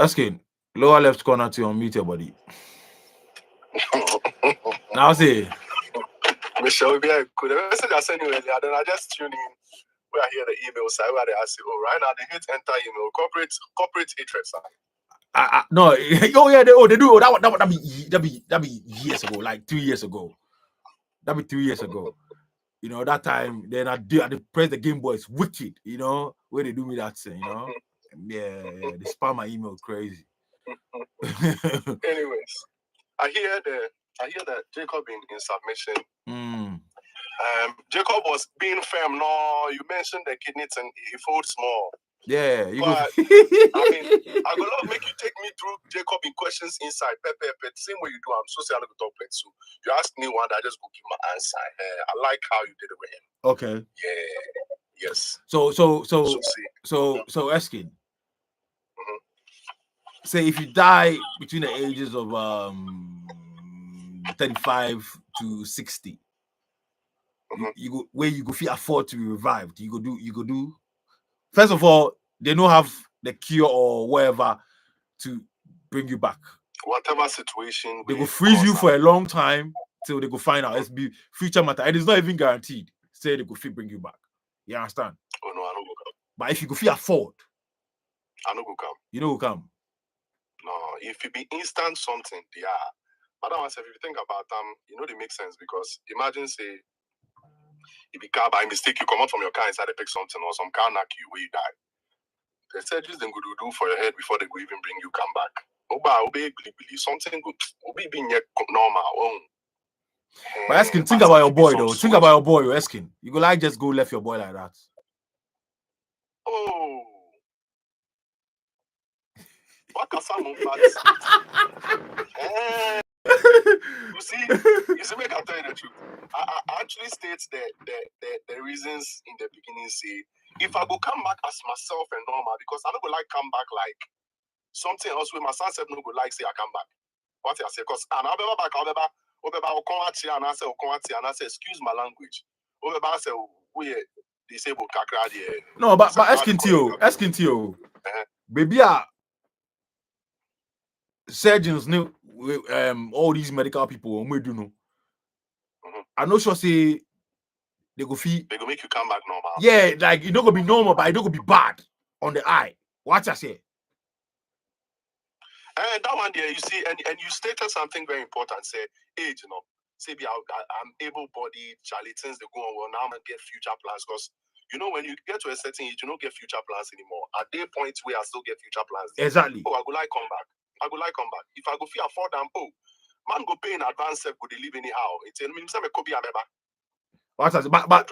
Erskine, lower left corner to unmute your body. Now say. Michelle, be a good message I sent you earlier. Then I just tune in. We are here the email side where they ask you, oh, right now they hate enter email corporate hatred side. No, oh yeah, they do. That be years ago, like 2 years ago. That be 3 years ago. You know, that time, then I press the Game Boy. It's wicked, you know, where they do me that thing, you know. Yeah, they spam my email crazy. Anyways, I hear that Jacob in submission. Jacob was being firm. No, you mentioned the kidneys and he folds more. Yeah, you go. I mean, I go love make you take me through Jacob in questions inside. Same way you do. I'm so sorry I talk play too. You ask me one, I just go give my answer. I like how you did it with him. Okay. Yeah. Yes. So Erskine. Say if you die between the ages of 35 to 60, you go where you go feel afford to be revived. You go do. First of all, they don't have the cure or whatever to bring you back. Whatever situation, they go freeze you for a long time till they go find out. It's be future matter. It is not even guaranteed. Say they go fit bring you back. You understand? Oh no, I don't go come. But if you go feel afford, I don't go come. You know who come? No, if it be instant something, yeah. But if you think about you know, they make sense because imagine say if you car by mistake you come out from your car inside they pick something or some car knock you where you die. The surgeries they go do for your head before they go even bring you come back. Something good. Be normal. But Erskine, think about your boy though. Think about your boy, Erskine. You go like just go left your boy like that. Oh. What can someone You see, make I tell you the truth. I actually states the reasons in the beginning. Say, if I go come back as myself and normal, because I don't go like come back like something else where my son said no go like say I come back. What I say, because I'll be back, and I say, excuse my language. I say, we disabled kakra. No, but asking to you, baby, surgeons know all these medical people we do know. I know sure say they go make you come back normal. Yeah, like it don't go be normal, but it don't go be bad on the eye. What I say? That one there, you see, and you stated something very important. Say age, you know. Say I'm able-bodied, charlatans, they go on. Well, now I'm gonna get future plans because you know when you get to a certain age, you don't get future plans anymore. At their point where I still get future plans. Exactly. Oh, I go like come back. If I go feel afford them, man go pay in advance, go they live anyhow. It's me say me could be a member. What I say? But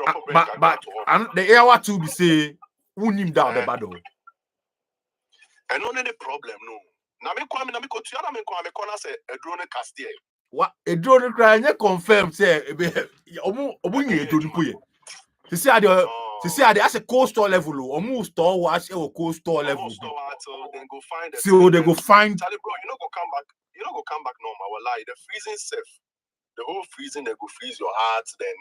and the air to be say who him down the battle. And only the problem no. Na me kwame na me ko tuya na me kwame corner say a drone cast here. What a drone cry confirm say omu nye drone po ye. To see at as a cold store level omu store was a cold store level. So then go find so they go find Charlie bro, you know go come back. You know go come back normal. Wallahi, the freezing safe. The whole freezing they go freeze your heart, then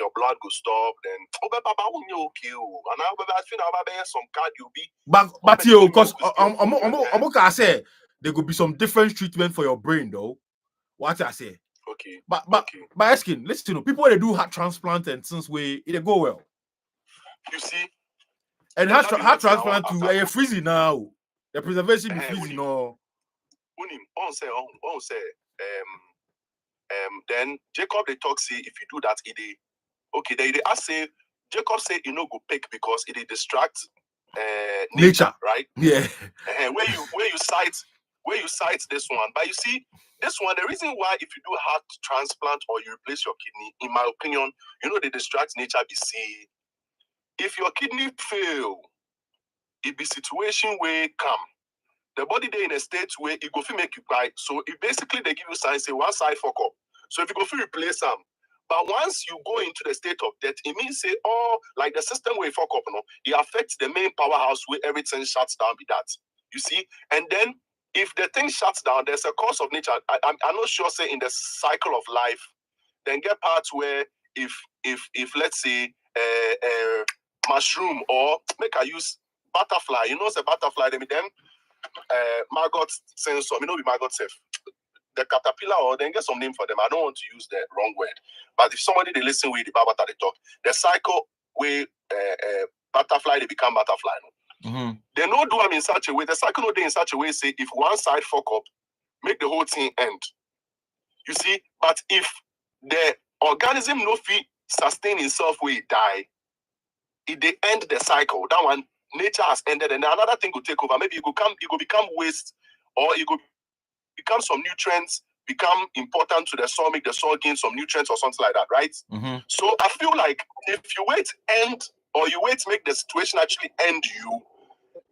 your blood go stop, then baba will okay. And I feel some card you be. But you because I say there could be some different treatment for your brain though. What I say. Okay. But Erskine, listen to people they do heart transplant and since it go well. You see? And heart transplant to freezing now. The preservation be freezing no. Then Jacob they talk say if you do that okay, they say Jacob say you know go pick because it distract nature, right? Yeah. Where you cite this one. But you see, this one, the reason why if you do heart transplant or you replace your kidney, in my opinion, you know they distract nature be see. If your kidney fail, it be situation where come. The body they in a state where it go feel make you cry. So it basically they give you signs say one side fuck up. So if you go feel replace them. But once you go into the state of death, it means say, like the system where you fuck up, it affects the main powerhouse where everything shuts down with that. You see? And then if the thing shuts down, there's a course of nature. I'm not sure say in the cycle of life, then get parts where if let's say mushroom or make I use butterfly, you know, say butterfly, them maggot sensor. Be maggot safe. The caterpillar, or then get some name for them. I don't want to use the wrong word. But if somebody they listen with the barbata they talk, the cycle where butterfly they become butterfly. Mm-hmm. They no do them in such a way. The cycle no do in such a way. Say if one side fuck up, make the whole thing end. You see, but if the organism no fit sustain itself where it die, it they end the cycle. That one nature has ended, and another thing will take over. Maybe it will become waste, or it will become some nutrients, become important to the soil, make the soil gain some nutrients or something like that, right? Mm-hmm. So I feel like if you wait end, or you wait to make the situation actually end you,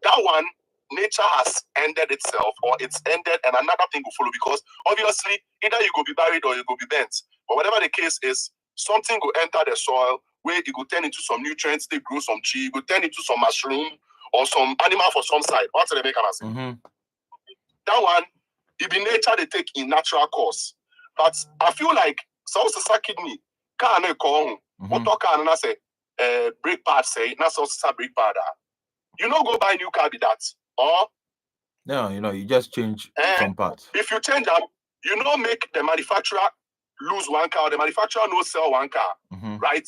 that one nature has ended itself, or it's ended, and another thing will follow, because obviously either you go be buried or you go be bent. But whatever the case is, something will enter the soil where it will turn into some nutrients, they grow some tree, it will turn into some mushroom or some animal for some side. What's the make say? Mm-hmm. That one, it be nature they take in natural course. But I feel like so kidney can I call what can I say brake pad say not so brake pad. You know go buy new car with that. Or no, you just change some parts. If you change them, you know make the manufacturer lose one car, or the manufacturer no sell one car, right?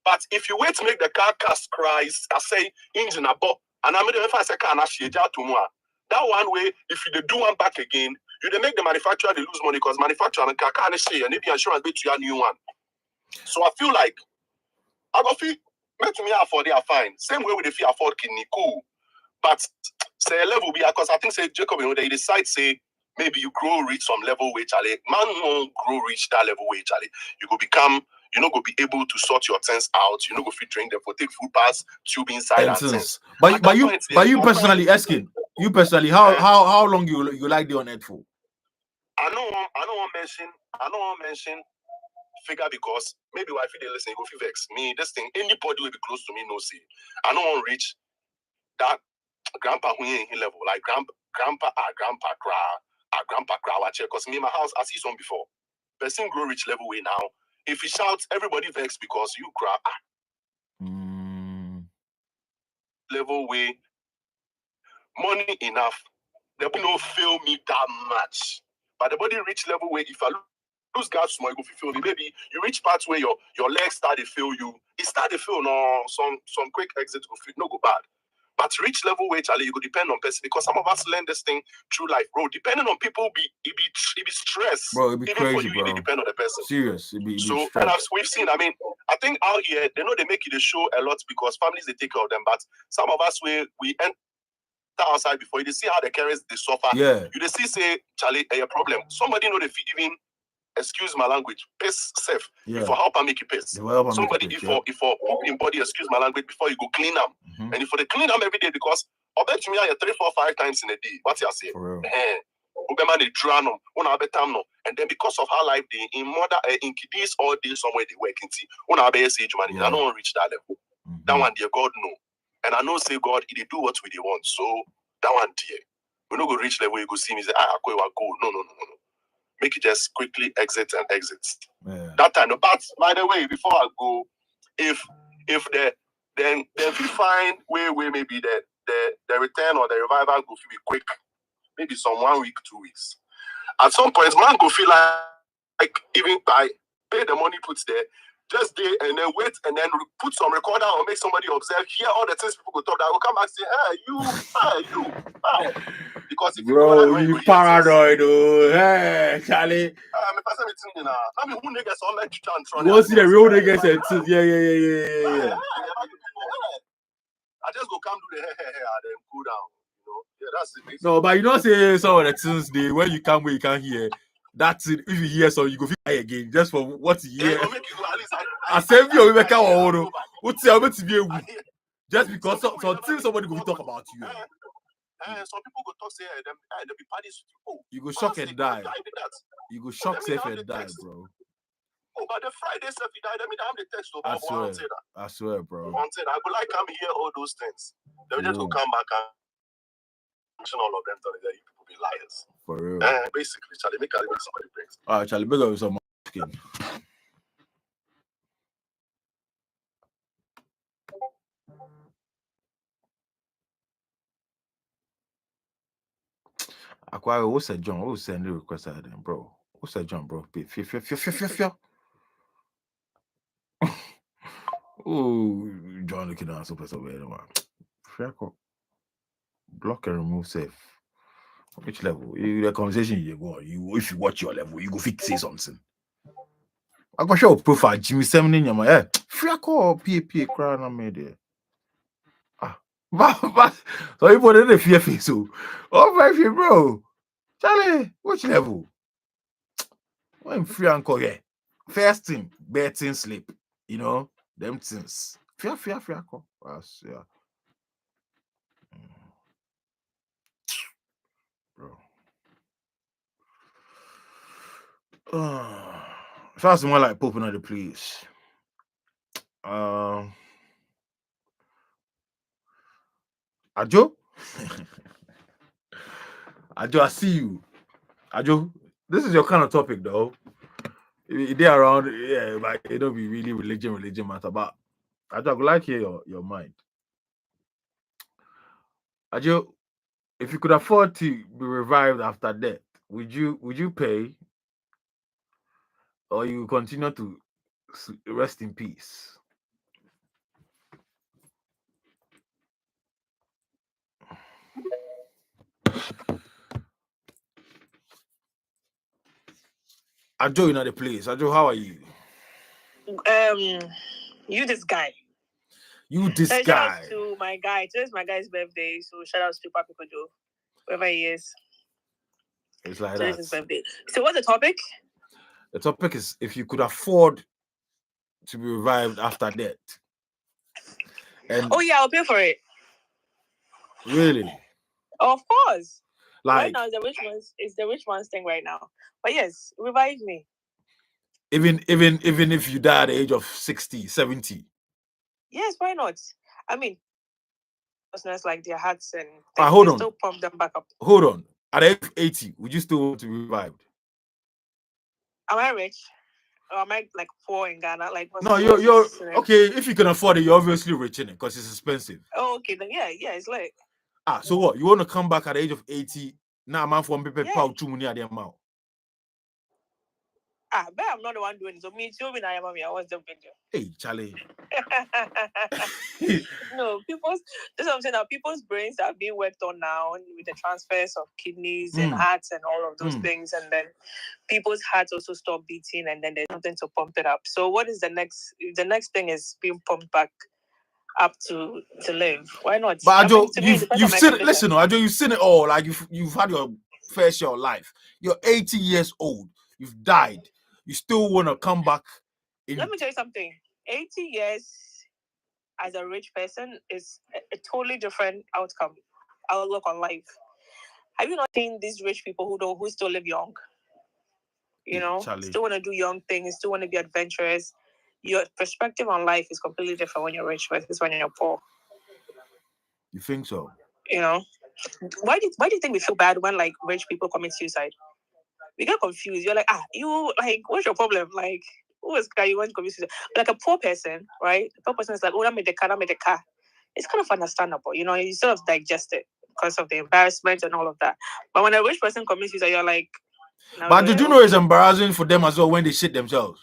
But if you wait to make the car cast cries, I say engine above, and I made the first car to that one way, if you do one back again, you they make the manufacturer they lose money, because manufacturer and car can't say and maybe insurance pay to your new one. So I feel like I go feel make me afford they are fine. Same way with the fee afford kidney, cool. But say a level be because I think say Jacob, they decide say maybe you grow reach some level where Charlie man won't grow reach that level where Charlie you go become go be able to sort your things out. Go fit drink them for take food pass tube inside and things. But you personally, Erskine, you personally, how long you like the on earth for? I don't want mention figure, because maybe if they listen, go feel vex me. This thing, anybody will be close to me no see. I don't want reach that grandpa who ain't level like grandpa watch it, because me in my house I see some before. Person grow rich level way now. If he shouts, everybody vex because you cry. Level way, money enough. The body no feel me that much. But the body reach level where if I lose gas small, you go feel me. Maybe you reach parts where your legs start to feel you. It start to feel no some quick exit go feel no go bad. But reach level where Charlie, you go depend on person, because some of us learn this thing through life, bro. Depending on people, it be stress. Bro, it be even crazy, for you, bro. it depend on the person. Serious, it be so stress. And as we've seen, I mean, I think out here they know they make it a show a lot because families they take care of them. But some of us we enter outside before you see how the carers they suffer. Yeah, you see say Charlie a problem. Somebody know they fit even. Excuse my language, pace safe. Before help and make you pace. Somebody if for in body, excuse my language, before you go clean them. And if for the clean them every day, because I bet me I 3, 4, 5 times in a day. What's your say? They drown them, and then because of how life they in mother in kiddies all day somewhere they work in tea. When I be age money, I don't reach that level. That one dear God no. And I know say God, they do what we they want. So that one dear. We not go reach level, you go see me say, I go. No. Make it just quickly exit and exit. Yeah. That time. But by the way, before I go, if then if you find where maybe the return or the revival go feel be quick, maybe some 1 week, 2 weeks. At some point, man go feel like even by pay the money put there, just there and then wait and then put some recorder or make somebody observe, hear all the things people go talk. That will come back and say, hey, you. Because if bro, you paranoid, oh, hey, Charlie. You want to see the real niggas and yeah. I just go come do the hair and then cool down. Yeah, that's it. No, but you don't say some of the things they when you come where you can't hear. That's it. If you hear so you go feel again just for what you hear. I save you we can or what's to be just because something somebody go talk about you. Some people go talk say them they be parties with you. You go shock and die. You go shock safe and die, bro. Oh, but the Friday stuff you died, I mean, I'm the text over. I swear, bro. I go like come hear all those things. They will just go come back and mention all of them telling that you people be liars. For real. Basically, Charlie, make somebody brings. All right, Charlie, big up with some skin. Aqua, what's a John? What's send the request out then, bro? What's a John, bro? Oh, John looking at super so bad, man. Block and remove safe. Which level? The conversation you go on. You if you watch your level, you go fix say something. I go show profile Jimmy 7 in your mind. Free call PA crown on me there. So you put in the fear face. Oh, my fear, bro. Charlie, which level? When free and call, yeah. First thing, betting sleep. You know, them things. Fear call. Yeah. Bro. First more like popping on the place. Ajo? Ajo, I see you. Ajo, this is your kind of topic, though. They around, yeah, but it don't be really religion matter. But Ajo, I would like to hear your mind. Ajo, if you could afford to be revived after death, would you pay, or you continue to rest in peace? Ajo, in the place. Ajo, how are you? You this guy. You this guy. Shout out to my guy. Today's my guy's birthday, so shout out to Papi Kojo, wherever he is. It's like Today's that. his birthday. So what's the topic? The topic is if you could afford to be revived after death. And oh yeah, I'll pay for it. Really? Of course. Like right now, it's the rich man's thing right now. But yes, revive me. Even if you die at the age of 60, 70. Yes, why not? I mean, it's like their hearts and hold on. Still pump them back up. Hold on. At the age of 80, would you still want to be revived? Am I rich? Or am I like poor in Ghana? Like no, you're okay. If you can afford it, you're obviously rich in it because it's expensive. Oh, okay, then yeah, it's like so what? You want to come back at the age of 80? Now, man, for people, at the amount. But I'm not the one doing it. So me too, when I am I was the video. Hey, Charlie. No, that's what I'm saying now. People's brains are being worked on now with the transfers of kidneys and hearts and all of those things, and then people's hearts also stop beating, and then there's nothing to pump it up. So what is the next? The next thing is being pumped back up to live. Why not? But Ajo, you've seen it. Listen, Ajo, you've seen it all. Like you've had your fair share of life. You're 80 years old. You've died. You still want to come back. Let me tell you something. 80 years as a rich person is a totally different outlook on life. Have you not seen these rich people who still live young? You know, Charlie. Still want to do young things, still want to be adventurous. Your perspective on life is completely different when you're rich versus when you're poor. You think so? You know, why do you think we feel bad when like rich people commit suicide? We get confused. You're like, you like, what's your problem? Like, who is guy you want to commit suicide? But like a poor person, right? The poor person is like, I made the car. It's kind of understandable, you know. You sort of digest it because of the embarrassment and all of that. But when a rich person commits suicide, you're like, but did you know it's embarrassing for them as well when they shit themselves?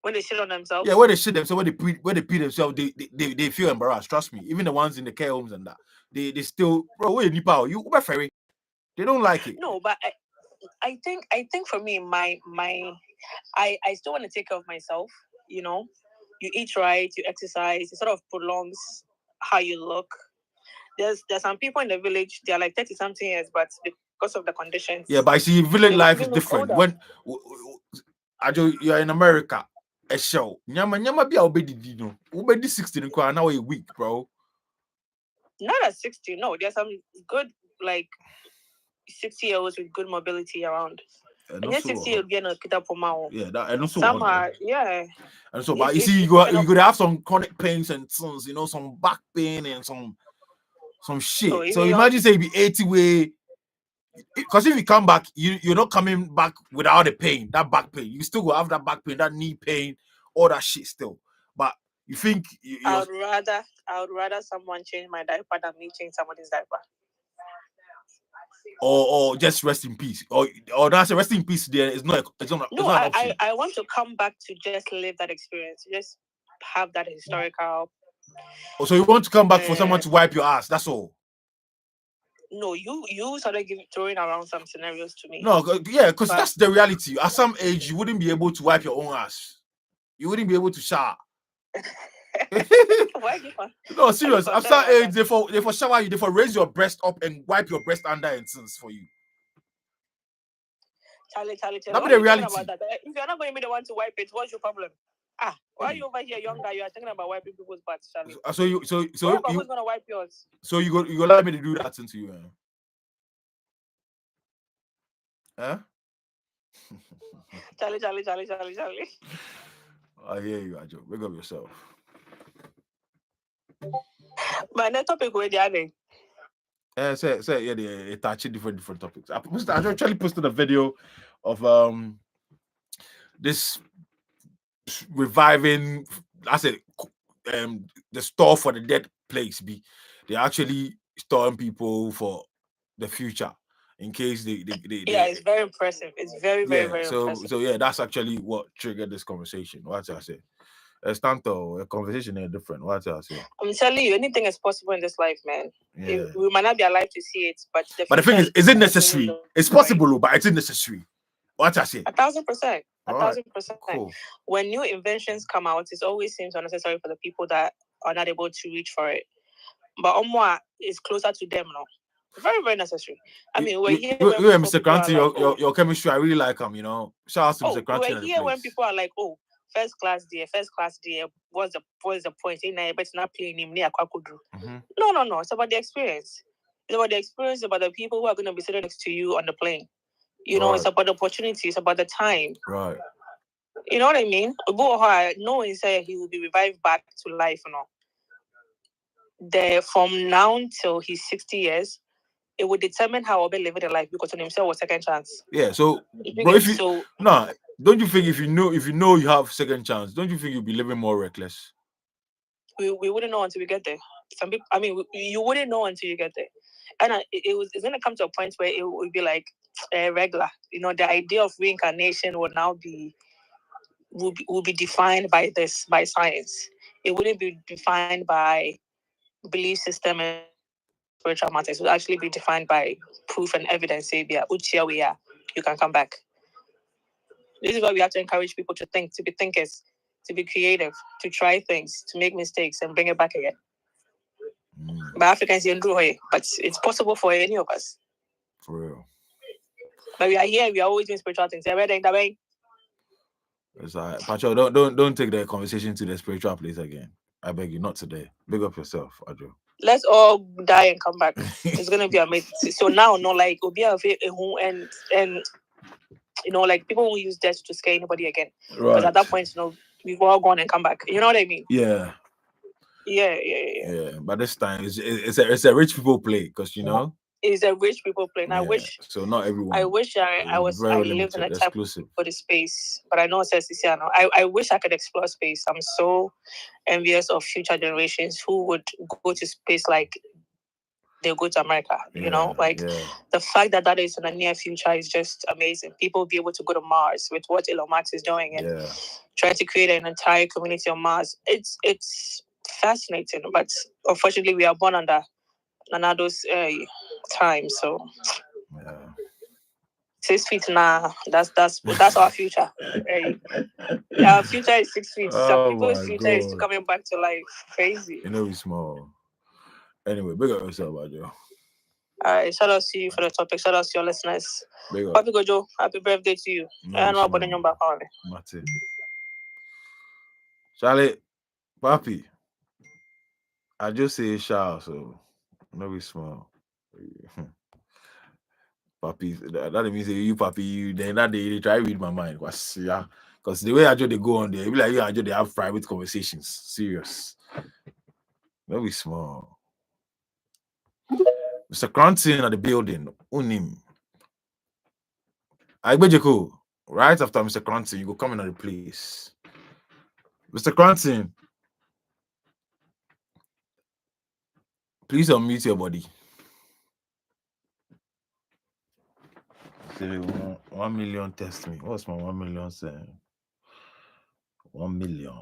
When they shit on themselves? Yeah, when they shit themselves, when they pee themselves, they feel embarrassed. Trust me. Even the ones in the care homes and that, they still, bro, wait, you Uber ferry. They don't like it. No, but I think for me, I still want to take care of myself. You know, you eat right, you exercise. It sort of prolongs how you look. There's some people in the village. They are like 30-something years, but because of the conditions. Yeah, but I see village life is different. When you're in America, a show. Nyama be obedi no. Obedi 60 now a week, bro. Not at 60. No, there's some good like 60-year-olds with good mobility around. And yet 60 again yeah, that and also some are, yeah. And so, but you see, you could have some chronic pains and some, some back pain and some shit. So imagine say you be 80 way, because if you come back, you're not coming back without the pain, that back pain. You still will have that back pain, that knee pain, all that shit still. But you think I would rather someone change my diaper than me change somebody's diaper. or just rest in peace, or that's a rest in peace. There is not. It's not. No, it's not an option. I want to come back to just live that experience, just have that historical. Oh, so you want to come back for someone to wipe your ass? That's all. No, you started throwing around some scenarios to me. No, yeah, because that's the reality. At some age, you wouldn't be able to wipe your own ass. You wouldn't be able to shower. No, serious. At some age, they for shower you, they for raise your breast up and wipe your breast under and things for you. Charlie. That'd be the reality. About that? If you're not going to be the one to wipe it, what's your problem? Why are you over here, young guy? You are thinking about wiping people's butts, Charlie. So who's gonna wipe yours? So you go let me to do that into you, huh? Charlie. I hear you, Ajo. Big up yourself. But the topic where they are say yeah, they touching different topics. I actually posted a video of this reviving. I said the store for the dead place. They're actually storing people for the future in case they it's very impressive. It's very impressive. So yeah, that's actually what triggered this conversation. What I say. A conversation is different. What I say. I'm telling you, anything is possible in this life, man. Yeah. We might not be alive to see it, but the thing is it necessary? It's possible, but it's necessary. What I say. 1,000%. 1,000%. Cool. When new inventions come out, it always seems unnecessary for the people that are not able to reach for it. But Omwa is closer to them now. Very necessary. I mean, we're here. Mr. Cranty, your chemistry, I really like him. You know, shout out to Mr. Cranty. We're here when people are like, "Oh, first class dear. What's the point? But not playing him near Kwakudu." No. It's about the experience. It's about the experience. About the people who are going to be sitting next to you on the plane. You know, It's about the opportunity. It's about the time. Right. You know what I mean? No, he said he will be revived back to life. From now till he's 60 years, it would determine how I'll be living the life because on himself was second chance. Yeah. So, don't you think if you know you have second chance, don't you think you'll be living more reckless? We wouldn't know until we get there. Some people, I mean, you wouldn't know until you get there, and it's going to come to a point where it would be like regular. You know, the idea of reincarnation will be defined by science. It wouldn't be defined by belief system and spiritual matters. It will actually be defined by proof and evidence. Say, you can come back. This is why we have to encourage people to think, to be thinkers, to be creative, to try things, to make mistakes and bring it back again. But Africans don't do it, but it's possible for any of us. For real. But we are here. We are always doing spiritual things. It's like, Pacho, don't take the conversation to the spiritual place again. I beg you, not today. Big up yourself, Adjo. Let's all die and come back. It's gonna be amazing. So now, like and you know, like people won't use death to scare anybody again. Because at that point, we've all gone and come back. You know what I mean? Yeah. Yeah. But this time it's a rich people play because it's a rich people play. And I wish. So not everyone. I wish I lived in a type for the space, but I know it says this year now. I wish I could explore space. I'm so envious of future generations who would go to space like they'll go to America. The fact that is in the near future is just amazing. People will be able to go to Mars with what Elon Musk is doing and trying to create an entire community on Mars. It's fascinating, but unfortunately, we are born under Nanado's time. So 6 feet now. That's our future. Our future is 6 feet. Some people's future is coming back to life. Crazy. It's small. Anyway, big up yourself, Adjo. All right, shout out to you for the topic. Shout out to your listeners. Papi Gojo, happy birthday to you. I know about your back on it. Charlie, Papi, I just say shout, so no be small. Papi, that means you, Papi, you. Then that day they try to read my mind. Because the way Adjo they go on there, it be like you Adjo they have private conversations. Serious. No be small. Mr. Cranton at the building. Unim. Agbejeko. Right after Mr. Cranton, you go come in at the place. Mr. Cranton. Please unmute your body. say 1 million test me. What's my 1 million saying? 1 million.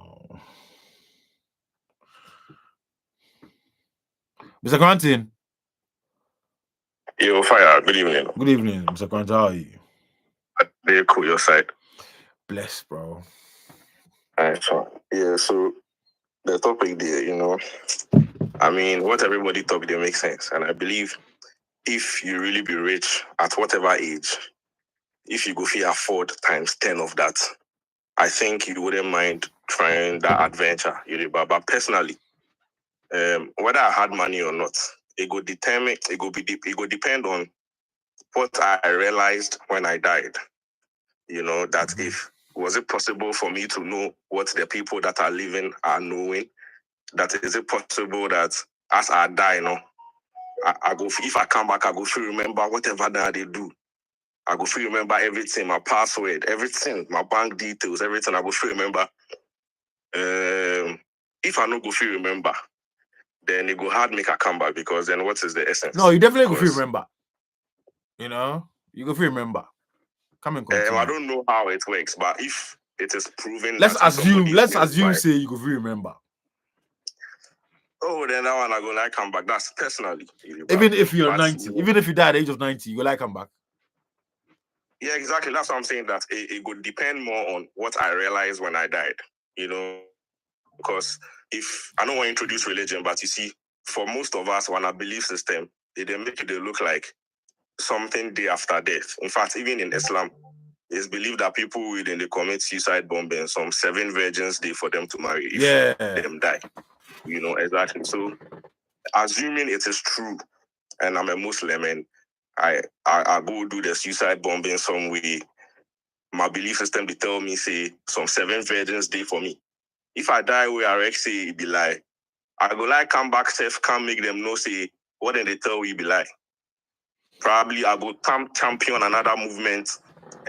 Mr. Quentin. Yo, Fire, good evening. Good evening, Mr. Quentin. How are you? Very cool, your side. Bless, bro. Alright, so yeah, so the topic there, you know, I mean, what everybody talk, they make sense. And I believe if you really be rich at whatever age, if you go afford times 10 of that, I think you wouldn't mind trying that adventure. But personally, whether I had money or not, it go depend on what I realized when I died. You know, that if was it possible for me to know what the people that are living are knowing? That is it possible that as I die, you know, I go if I come back, I go feel remember whatever that they do. I go feel remember everything, my password, everything, my bank details, everything. I go feel remember. If I no go feel remember, then it go hard make a comeback because then what is the essence? No, you definitely go feel remember. You know, you go feel remember. Come and continue. I don't know how it works, but if it is proven, let's assume say you go feel remember. Oh, then that one I go like come back. That's personally. Even if you're 90, even if you die at the age of 90, you go like come back. Yeah, exactly. That's what I'm saying. That it would depend more on what I realized when I died. You know, because if I don't want to introduce religion, but you see, for most of us, when our belief system, they make it look like something day after death. In fact, even in Islam, it's believed that people will they commit suicide bombing, some 7 virgins day for them to marry if them die. You know, exactly. So assuming it is true and I'm a Muslim and I go do the suicide bombing some way, my belief system they tell me say some 7 virgins day for me. If I die where I say it be lie, I go like come back safe, can't make them know say what then they tell you be lie. Probably I go champion another movement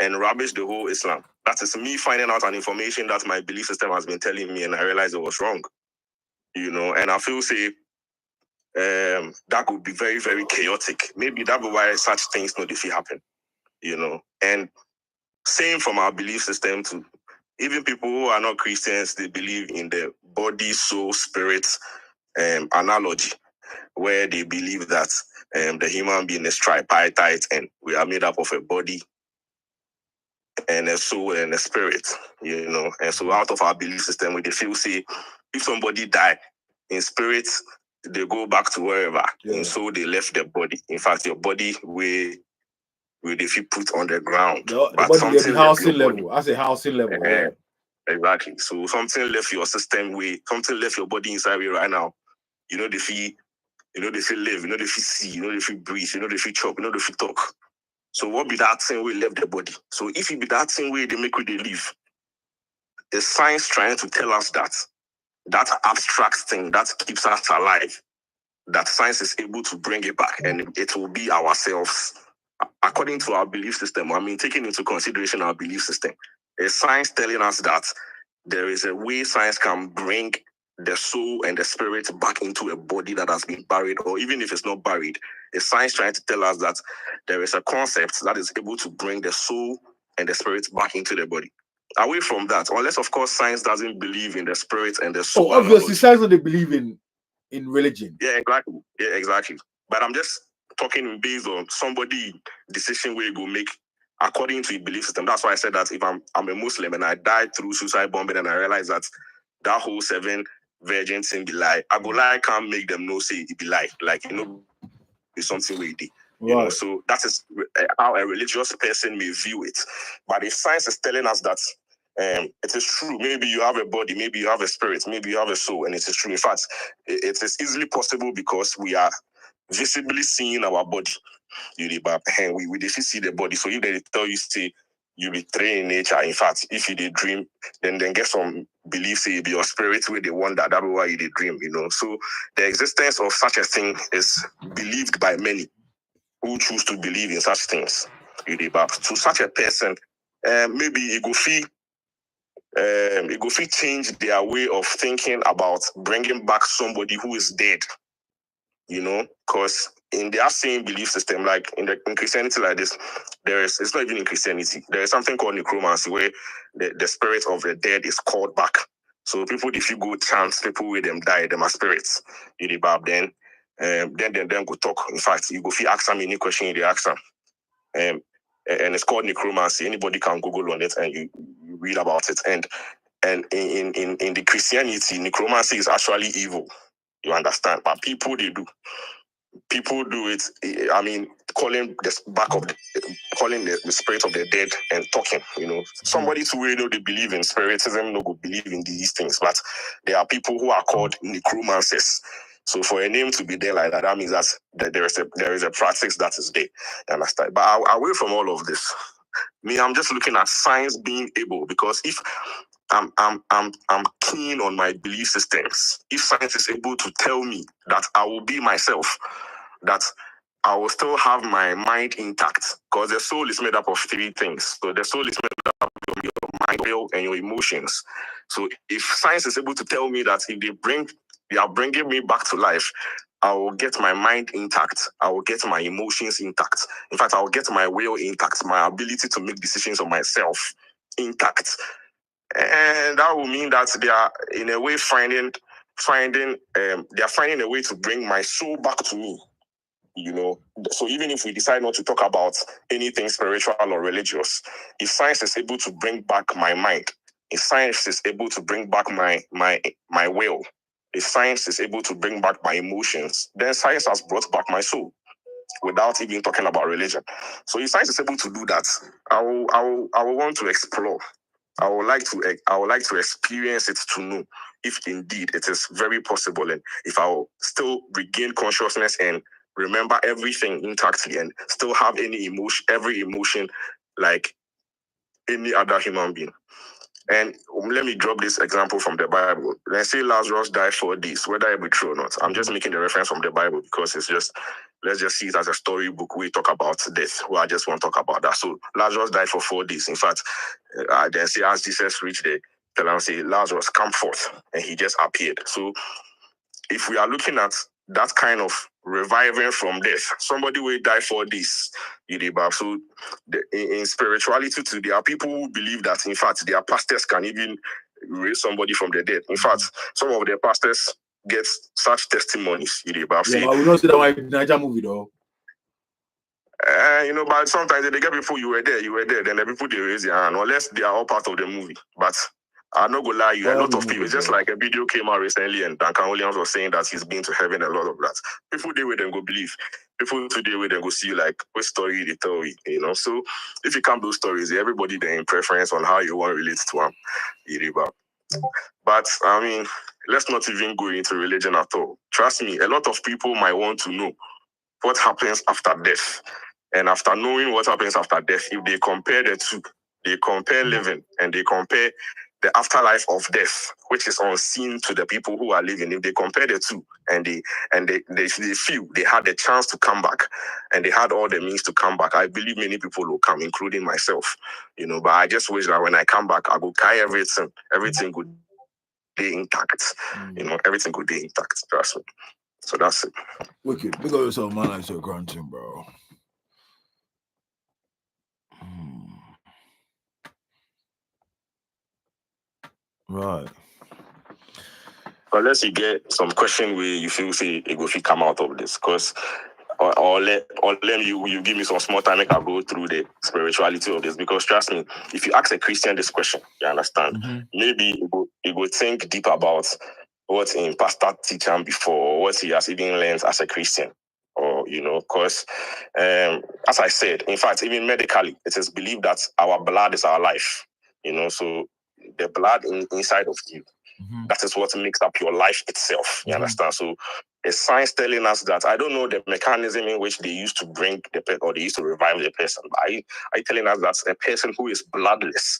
and rubbish the whole Islam. That is me finding out an information that my belief system has been telling me and I realize it was wrong. You know, and I feel say that would be very, very chaotic. Maybe that be why such things not if it happen. You know, and same from our belief system too. Even people who are not Christians, they believe in the body, soul, spirit analogy, where they believe that the human being is tripartite and we are made up of a body and a soul and a spirit, you know. And so out of our belief system, we they feel say if somebody die in spirit, they go back to wherever. And so they left their body. In fact, your body will if you put on the ground. The body at the housing level. As a housing level, yeah. Exactly. So something left your system way, something left your body inside way right now. You know, they feel live, you know, they feel see, you know, they feel breathe, you know, they feel chop, you know, they feel talk. So what be that thing we left the body? So if it be that thing way they make we they live, the science trying to tell us that abstract thing that keeps us alive, that science is able to bring it back and it will be ourselves according to our belief system. I mean, taking into consideration our belief system, is science telling us that there is a way science can bring the soul and the spirit back into a body that has been buried, or even if it's not buried, is science trying to tell us that there is a concept that is able to bring the soul and the spirit back into the body. Away from that, unless of course science doesn't believe in the spirit and the soul. Oh, obviously science doesn't believe in religion. Yeah, exactly. Yeah, exactly. But I'm just talking based on somebody decision where you go make according to your belief system. That's why I said that if I'm a Muslim and I died through suicide bombing and I realize that whole 7 virgins thing be lie, I go like can't make them know say it be lie. Like, you know, it's something where it you know, so that is how a religious person may view it. But if science is telling us that it is true, maybe you have a body, maybe you have a spirit, maybe you have a soul, and it is true. In fact, it is easily possible because we are visibly seeing our body. We see the body. So if they tell you, say, you be trained in nature, in fact, if you did dream, then get some belief, say, it be your spirit where they wonder, that's why you did dream, you know. So the existence of such a thing is believed by many who choose to believe in such things. But to such a person, maybe it go change their way of thinking about bringing back somebody who is dead, you know, because in their same belief system, like in Christianity like this, it's not even in Christianity. There is something called necromancy where the spirit of the dead is called back. So people, if you go chant, people with them die, them are spirits. You the bab then go talk. In fact, you go ask them any question, you ask them. And it's called necromancy. Anybody can Google on it and you read about it. And in the Christianity, necromancy is actually evil. You understand? But people do it. I mean, calling the spirit of the dead and talking. Somebody to they believe in spiritism, no go believe in these things. But there are people who are called necromancers. So for a name to be there like that, that means that there is a practice that is there. You understand? But away from all of this, I'm just looking at science being able, because if I'm keen on my belief systems. If science is able to tell me that I will be myself, that I will still have my mind intact, because the soul is made up of three things. So the soul is made up of your mind, will, and your emotions. So if science is able to tell me that if they are bringing me back to life, I will get my mind intact. I will get my emotions intact. In fact, I will get my will intact, my ability to make decisions on myself intact. And that will mean that they are in a way finding a way to bring my soul back to me. So even if we decide not to talk about anything spiritual or religious, if science is able to bring back my mind, if science is able to bring back my will, if science is able to bring back my emotions, then science has brought back my soul without even talking about religion. So if science is able to do that, I will want to explore. I would like to experience it to know if indeed it is very possible, and if I will still regain consciousness and remember everything intactly and still have every emotion like any other human being. And let me drop this example from the Bible. Let's say Lazarus died 4 days, whether it be true or not. I'm just making the reference from the Bible because let's just see it as a storybook. We talk about death. I just want to talk about that. So Lazarus died for 4 days. In fact, then say as Jesus reached there, tell him, say, Lazarus, come forth. And he just appeared. So if we are looking at that kind of reviving from death, somebody will die 4 days. So in spirituality too, there are people who believe that, in fact, their pastors can even raise somebody from the dead. In fact, some of their pastors get such testimonies. Yeah, but we don't see that one in the Niger movie though. But sometimes they get people, you were there, then the people they raise their hand, unless they are all part of the movie. But I'm not gonna lie, a lot of people, just like a video came out recently and Duncan Williams was saying that he's been to heaven, a lot of that. People they with them go believe. People today with them go see like what story they tell you, So if you can't build stories, everybody they in preference on how you want to relate to them. But I mean, let's not even go into religion at all. Trust me, a lot of people might want to know what happens after death. And after knowing what happens after death, if they compare the two, they compare living and they compare the afterlife of death, which is unseen to the people who are living. If they compare the two and they feel they had the chance to come back and they had all the means to come back, I believe many people will come, including myself. But I just wish that when I come back, I will carry everything would be intact. Everything would be intact. Trust me. So that's it. Wicked. Big up yourself, man. Like your grunting, bro. Right. Unless you get some question where you feel say it will come out of this, because or let you give me some small time, I go through the spirituality of this. Because trust me, if you ask a Christian this question, you understand, maybe you go think deep about what in pastor teach him before, or what he has even learned as a Christian. Or, because as I said, in fact, even medically, it is believed that our blood is our life. So the blood inside of you, that is what makes up your life itself. You understand? So it's science telling us that. I don't know the mechanism in which they used to bring or they used to revive the person. But I telling us that a person who is bloodless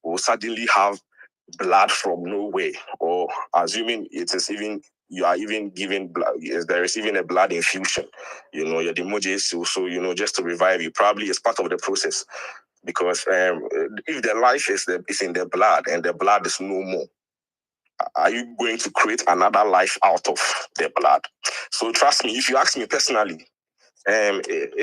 will suddenly have blood from nowhere, or assuming it is even you are even giving blood, there is even a blood infusion. Your emojis, so just to revive you. Probably it's part of the process, because if the life is in the blood and the blood is no more, are you going to create another life out of the blood? So trust me, if you ask me personally, it